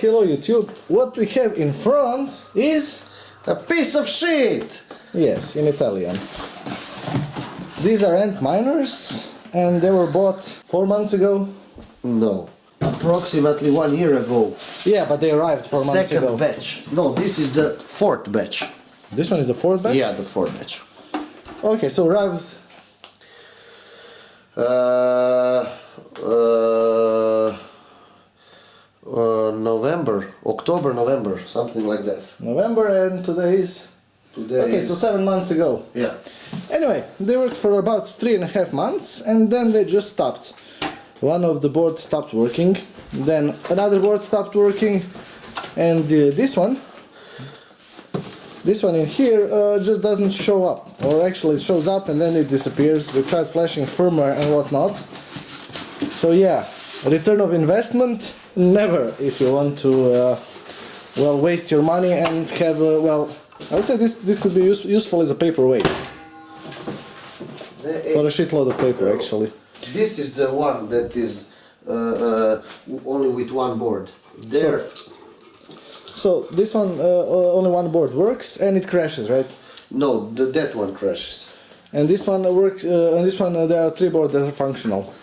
hello YouTube. What we have in front is a piece of shit! Yes, in Italian. These are antminers and they were bought 4 months ago. No, approximately 1 year ago. Yeah, but they arrived 4 months ago. Second batch. No, this is the 4th batch. This one is the 4th batch? Yeah, the 4th batch. Okay, so arrived... November, October, November, something like that. November, and today is... Okay, so 7 months ago. Yeah. Anyway, they worked for about 3.5 months and then they just stopped. One of the boards stopped working, then another board stopped working, and this one in here just doesn't show up, or actually it shows up and then it disappears. We tried flashing firmware and whatnot. So yeah, return of investment, never, if you want to well, waste your money and have well, I would say this could be useful as a paperweight. For a shitload of paper, actually. This is the one that is only with one board. There. So this one, only one board works and it crashes, right? No, that one crashes. And this one works. On this one, there are 3 boards that are functional.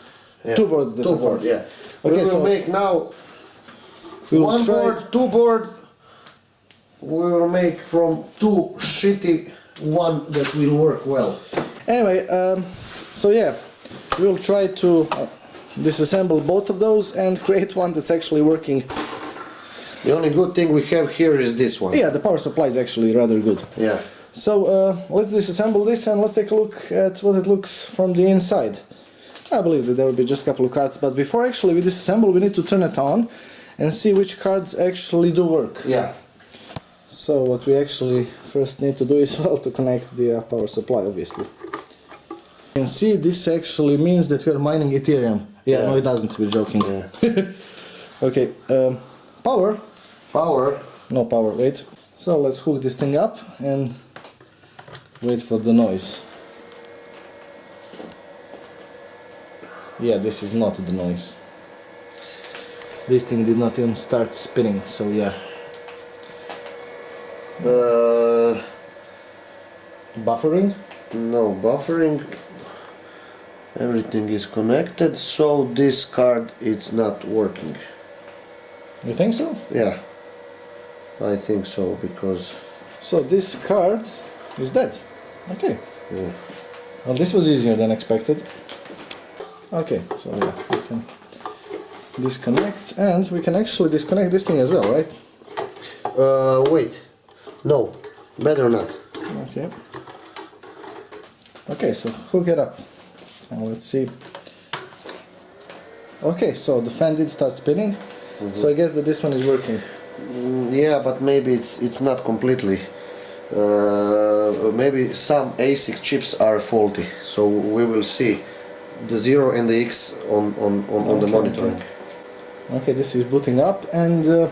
Yeah. 2 boards that are functional. Yeah. Okay, we will so make now we will one try... board, 2 board. We will make from 2 shitty one that will work well. Anyway, so yeah, we will try to disassemble both of those and create one that's actually working. The only good thing we have here is this one. Yeah, the power supply is actually rather good. Yeah. So let's disassemble this and let's take a look at what it looks from the inside. I believe that there will be just a couple of cards, but before actually we disassemble, we need to turn it on and see which cards actually do work. Yeah. So what we actually first need to do is, well, to connect the power supply, obviously. You can see this actually means that we are mining Ethereum. Yeah, no it doesn't, we're joking. Yeah. Okay, power. Power. No power, wait. So let's hook this thing up and wait for the noise. Yeah, this is not the noise. This thing did not even start spinning, so yeah. Buffering? No buffering. Everything is connected, so this card it's not working. You think so? Yeah, I think so, because... So this card is dead. Okay. Yeah. Well, this was easier than expected. Okay, so yeah, we can disconnect, and we can actually disconnect this thing as well, right? Wait. No, better not. Okay. Okay, so hook it up. And let's see. Okay, so the fan did start spinning. So I guess that this one is working. Yeah, but maybe it's not completely. Maybe some ASIC chips are faulty. So we will see the 0 and the X on the monitoring. Okay, this is booting up, and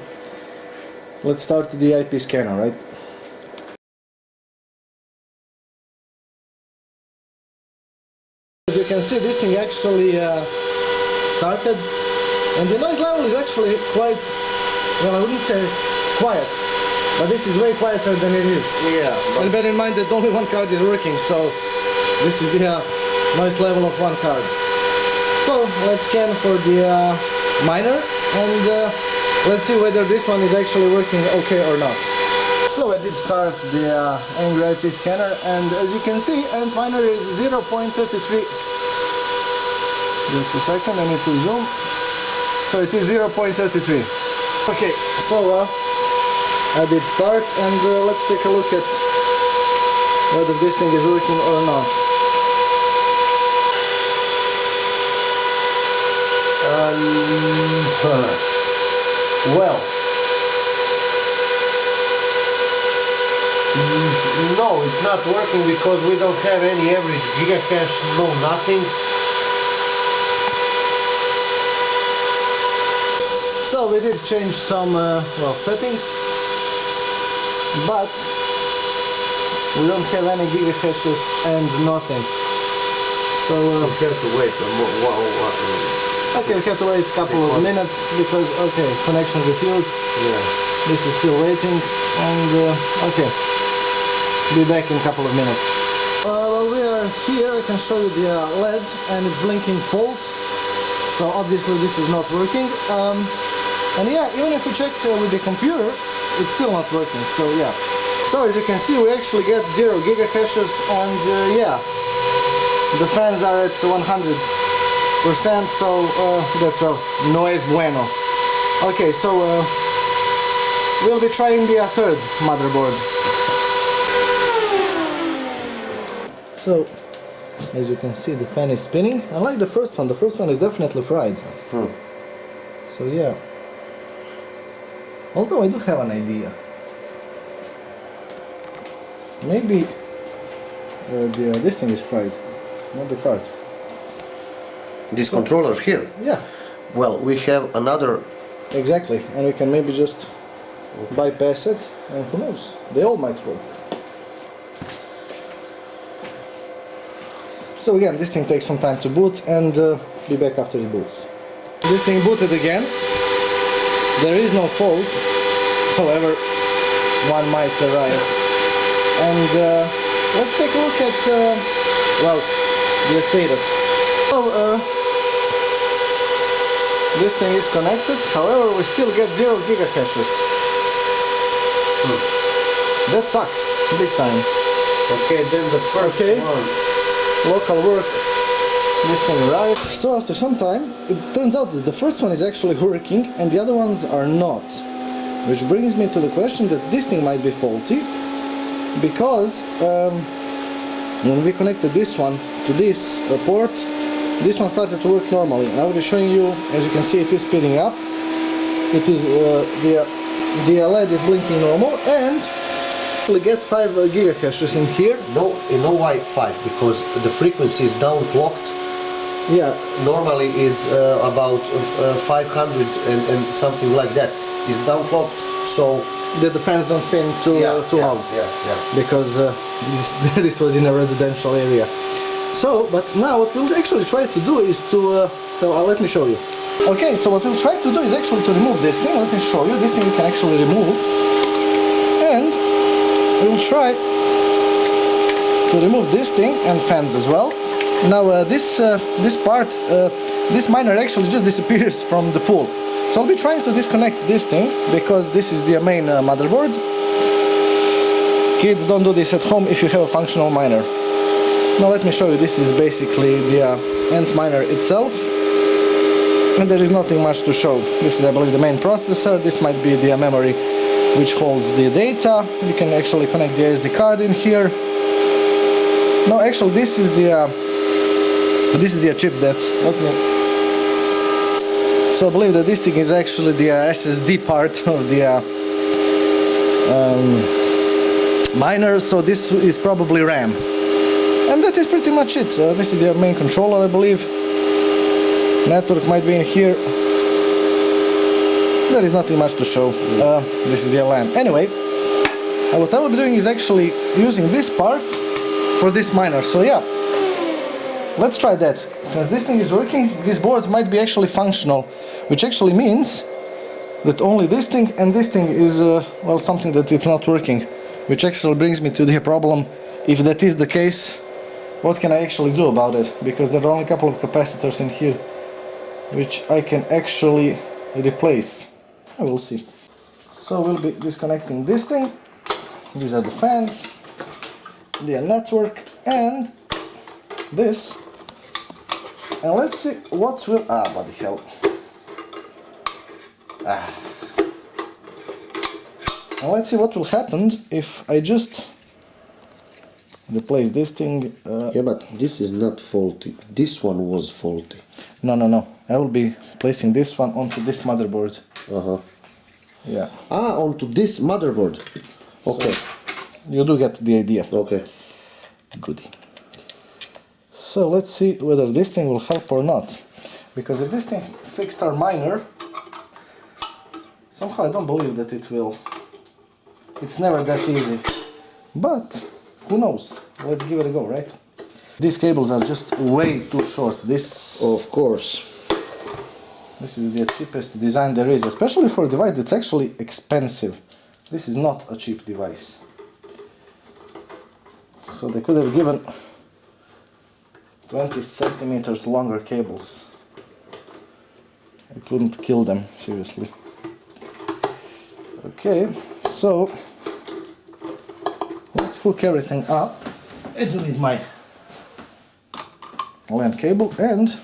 let's start the IP scanner, right? As you can see, this thing actually started, and the noise level is actually quite, well, I wouldn't say quiet, but this is way quieter than it is. Yeah. And bear in mind that only one card is working, so this is the noise level of one card. So let's scan for the miner, and let's see whether this one is actually working okay or not. So I did start the Angry IP scanner, and as you can see, antminer is 0.33. Just a second, I need to zoom. So it is 0.33. Okay, so I did start, and let's take a look at whether this thing is working or not. Well, no, it's not working because we don't have any average gigahash, no nothing. So we did change some well, settings, but we don't have any gigahashes and nothing. So we have to wait Okay, we have to wait a couple of minutes because, okay, connection refused. Yeah. This is still waiting, and okay, be back in a couple of minutes. While we are here, I can show you the LED, and it's blinking fault. So obviously this is not working. And yeah, even if we check with the computer, it's still not working. So yeah. So as you can see, we actually get 0 gigahashes, and yeah, the fans are at 100%. So that's well, no es bueno. Okay, so. We'll be trying the third motherboard. So, as you can see, the fan is spinning. Unlike the first one is definitely fried. So yeah. Although I do have an idea. Maybe this thing is fried, not the card. This controller here? Yeah. Well, we have another... Exactly, and we can maybe just bypass it, and who knows, they all might work. So again, this thing takes some time to boot, and be back after it boots. This thing booted again. There is no fault, however, one might arrive. And let's take a look at, well, the status. So, this thing is connected, however, we still get 0 gigahashes. That sucks, big time. Okay, then the first one. Local work, this thing arrived. So after some time, it turns out that the first one is actually working and the other ones are not. Which brings me to the question that this thing might be faulty, because when we connected this one to this port, this one started to work normally. And I will be showing you, as you can see, it is speeding up. It is the LED is blinking normal, and we get 5 gigahashes in here. No, you know why 5? Because the frequency is downclocked. Yeah. Normally is about 500 and something like that. It's downclocked, so that the fans don't spin too loud. Yeah. Because this was in a residential area. So, but now what we'll actually try to do is to let me show you. Okay, so what we'll try to do is actually to remove this thing. Let me show you. This thing we can actually remove, and we'll try to remove this thing and fans as well. Now this part, this miner actually just disappears from the pool. So I'll be trying to disconnect this thing because this is the main motherboard. Kids, don't do this at home if you have a functional miner. Now let me show you. This is basically the antminer itself. And there is nothing much to show. This is, I believe, the main processor. This might be the memory which holds the data. You can actually connect the SD card in here. No, actually, this is the chip that. So I believe that this thing is actually the SSD part of the miner. So this is probably RAM, and that is pretty much it. This is the main controller, I believe. Network might be in here. There is nothing much to show. This is the LAN. Anyway, what I will be doing is actually using this part for this miner. So yeah, let's try that. Since this thing is working, these boards might be actually functional, which actually means that only this thing and this thing is well, something that it's not working. Which actually brings me to the problem. If that is the case, what can I actually do about it? Because there are only a couple of capacitors in here which I can actually replace. I will see. So we'll be disconnecting this thing. These are the fans, the network, and this. And let's see what will... bloody hell. And let's see what will happen if I just replace this thing. Yeah, but this is not faulty. This one was faulty. No. I will be placing this one onto this motherboard. Yeah. Onto this motherboard. Okay. So you do get the idea. Okay. Goody. So let's see whether this thing will help or not. Because if this thing fixed our miner, somehow I don't believe that it will. It's never that easy. But who knows? Let's give it a go, right? These cables are just way too short. This... Of course. This is the cheapest design there is, especially for a device that's actually expensive. This is not a cheap device. So they could have given 20 centimeters longer cables. I couldn't kill them, seriously. Okay, so let's hook everything up. I do need my LAN cable, and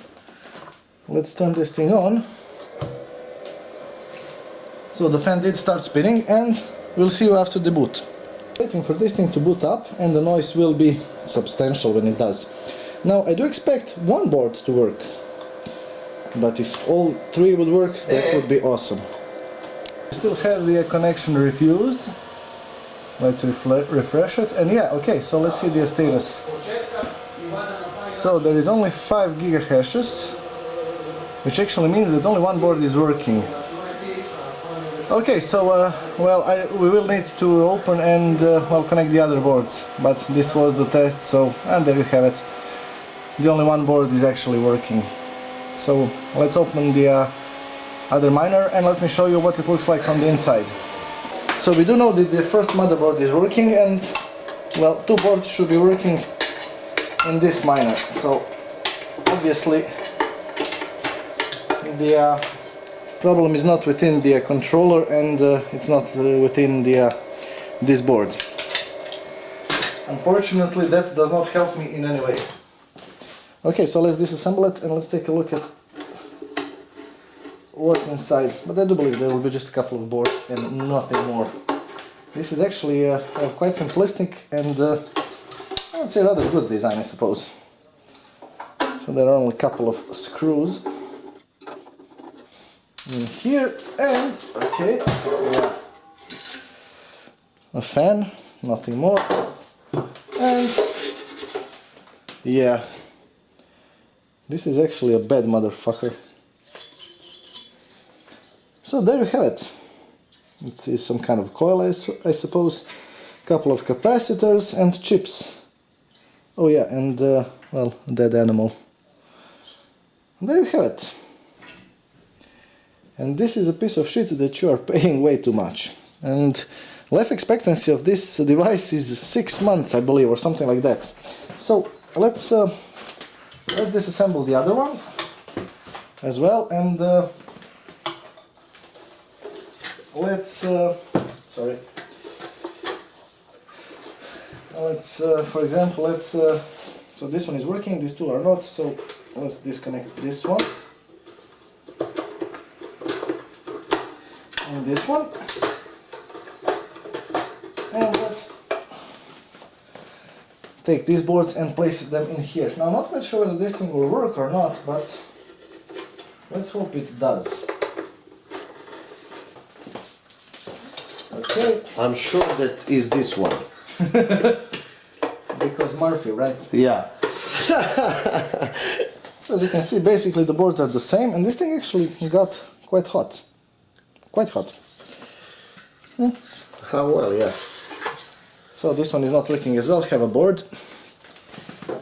let's turn this thing on. So the fan did start spinning, and we'll see you after the boot. Waiting for this thing to boot up, and the noise will be substantial when it does. Now I do expect one board to work, but if all three would work, that would be awesome. Still have the connection refused. Let's refresh it, and yeah, okay, so let's see the status. So there is only 5 gigahashes, which actually means that only one board is working. Okay, so we will need to open and connect the other boards, but this was the test, so, and there you have it. The only one board is actually working. So let's open the other miner and let me show you what it looks like from the inside. So we do know that the first motherboard is working, and well, 2 boards should be working in this miner. So obviously the problem is not within the controller, and it's not within this board. Unfortunately, that does not help me in any way. Okay, so let's disassemble it and let's take a look at what's inside. But I do believe there will be just a couple of boards and nothing more. This is actually quite simplistic and I would say rather good design, I suppose. So there are only a couple of screws in here, and okay, yeah, a fan, nothing more, and yeah, this is actually a bad motherfucker. So there you have it. It is some kind of coil, I suppose, a couple of capacitors and chips. Oh yeah, and well, a dead animal. There you have it. And this is a piece of shit that you are paying way too much. And life expectancy of this device is 6 months, I believe, or something like that. So let's disassemble the other one as well, and for example, so this one is working, these two are not, so let's disconnect this one and this one, and let's take these boards and place them in here. Now I'm not quite sure whether this thing will work or not, but let's hope it does. Okay. I'm sure that is this one. Because Murphy, right? Yeah. So as you can see, basically the boards are the same, and this thing actually got quite hot. Quite hot. How well, yeah. So this one is not working as well, have a board.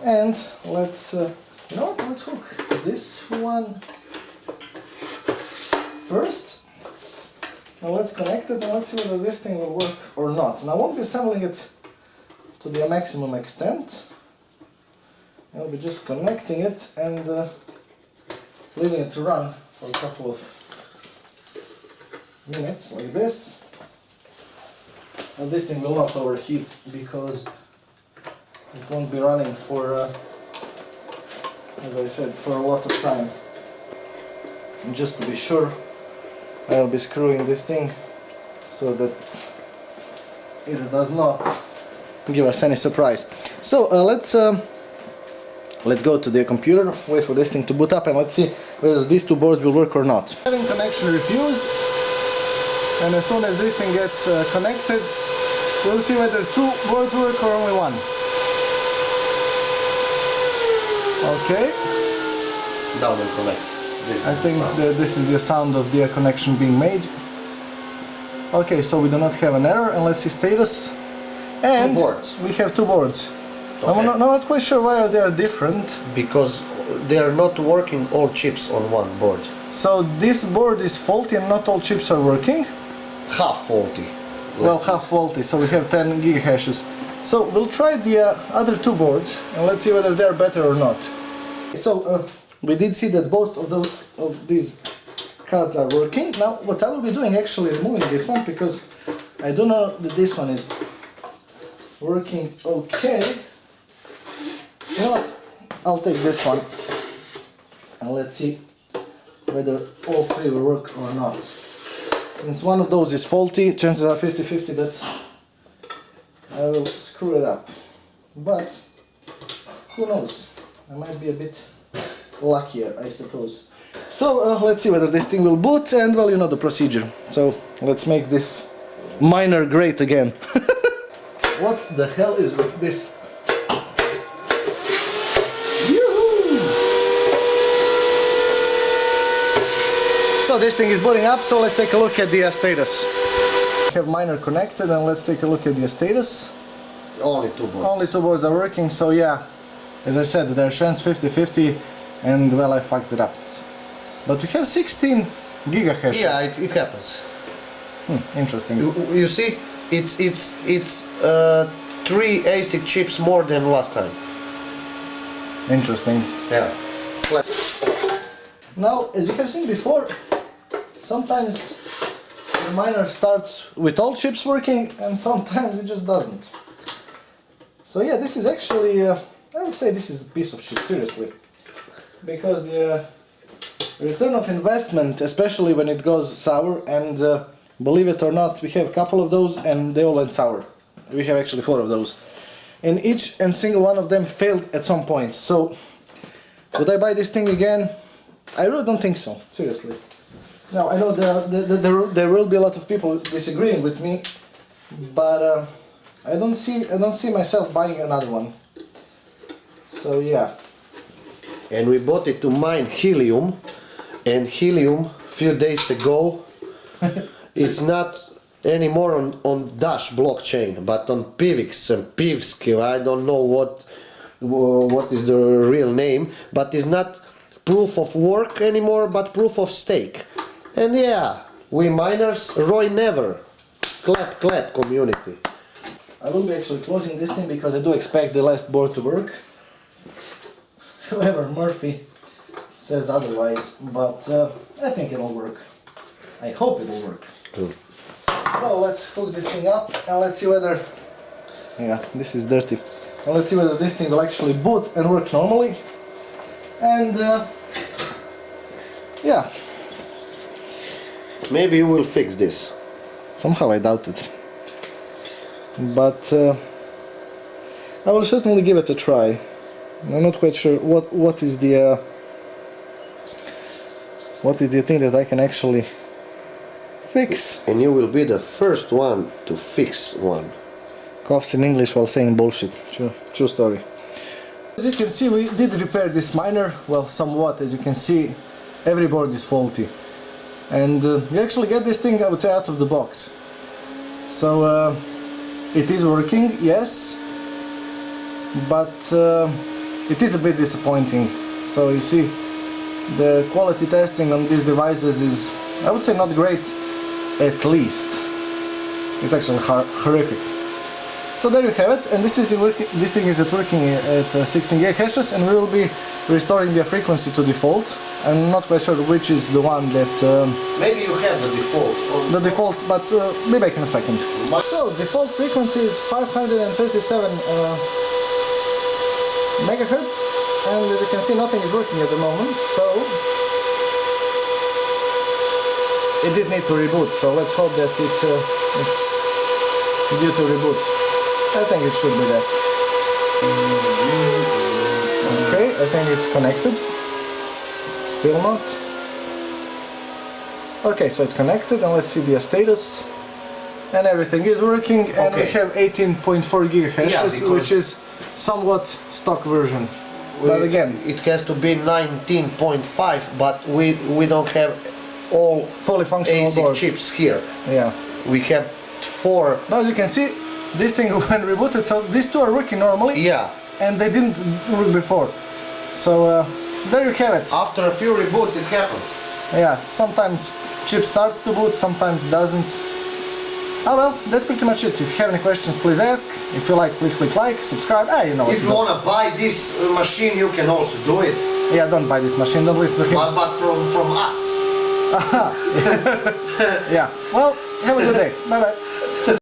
And let's, you know what, let's hook this one first. Now let's connect it and let's see whether this thing will work or not. And I won't be assembling it to the maximum extent. I'll be just connecting it and leaving it to run for a couple of minutes like this. And this thing will not overheat because it won't be running for, as I said, for a lot of time. And just to be sure, I'll be screwing this thing so that it does not give us any surprise. So let's go to the computer, wait for this thing to boot up, and let's see whether these two boards will work or not. Having connection refused, and as soon as this thing gets connected, we'll see whether 2 boards work or only 1. Okay. Down and connect. I think this is the sound of the connection being made. Okay, so we do not have an error, and let's see status. And 2 boards. We have 2 boards. Okay. I'm not quite sure why they are different. Because they are not working all chips on one board. So this board is faulty and not all chips are working. Half faulty. Well, half faulty, so we have 10 gigahashes. So we'll try the other two boards and let's see whether they're better or not. So we did see that both of these cards are working. Now what I will be doing, actually removing this one, because I do know that this one is working okay. You know what? I'll take this one and let's see whether all three will work or not. Since one of those is faulty, chances are 50-50 that I will screw it up. But who knows? I might be a bit luckier, I suppose. So let's see whether this thing will boot, and well, you know the procedure. So let's make this miner great again. What the hell is with this? So this thing is booting up, so let's take a look at the status. We have miner connected and let's take a look at the status. Only two boards. Only two boards are working, so yeah, as I said, their chance 50-50 and well, I fucked it up. But we have 16 gigahashes. Yeah, it happens. Interesting. You see, it's 3 ASIC chips more than last time. Interesting. Yeah. Now, as you have seen before, sometimes the miner starts with all chips working and sometimes it just doesn't. So yeah, this is actually, I would say this is a piece of shit, seriously. Because the return of investment, especially when it goes sour, and believe it or not, we have a couple of those and they all went sour. We have actually 4 of those. And each and single one of them failed at some point. So, would I buy this thing again? I really don't think so, seriously. Now, I know there will be a lot of people disagreeing with me, but I don't see myself buying another one. So yeah. And we bought it to mine helium, and helium few days ago it's not anymore on Dash blockchain, but on Pivx and Pivsky. I don't know what is the real name, but it's not proof of work anymore, but proof of stake. And yeah, we miners, Roy never. Clap, clap, community. I will be actually closing this thing because I do expect the last board to work. However, Murphy says otherwise, but I think it'll work. I hope it'll work. So let's hook this thing up and let's see whether... Yeah, this is dirty. And let's see whether this thing will actually boot and work normally. And yeah. Maybe you will fix this. Somehow I doubt it. But I will certainly give it a try. I'm not quite sure what is the thing that I can actually fix. And you will be the first one to fix one. Coughs in English while saying bullshit. True story. As you can see, we did repair this miner, well, somewhat. As you can see, every board is faulty. And you actually get this thing, I would say, out of the box. So it is working, yes, but it is a bit disappointing. So you see, the quality testing on these devices is, I would say, not great, at least. It's actually horrific. So there you have it, and this thing is working at 16 gigahashes, and we will be restoring the frequency to default. I'm not quite sure which is the one that... Maybe you have the default. The default, but be back in a second. So, default frequency is 537 megahertz, and as you can see, nothing is working at the moment, so... It did need to reboot, so let's hope that it's due to reboot. I think it should be that. Okay, I think it's connected. Still not. Okay, so it's connected, and let's see the status. And everything is working, and we have 18.4 gigahashes, which is somewhat stock version. But again, it has to be 19.5, but we don't have all fully functional ASIC board chips here. Yeah. We have 4. Now, as you can see, this thing when rebooted, so these two are working normally. Yeah. And they didn't work before. So there you have it. After a few reboots, it happens. Yeah, sometimes chip starts to boot, sometimes doesn't. Oh well, that's pretty much it. If you have any questions, please ask. If you like, please click like, subscribe. You know what If to you do. wanna buy this machine, you can also do it. Yeah, don't buy this machine, don't listen to him. But from us. Yeah, well, have a good day. Bye bye.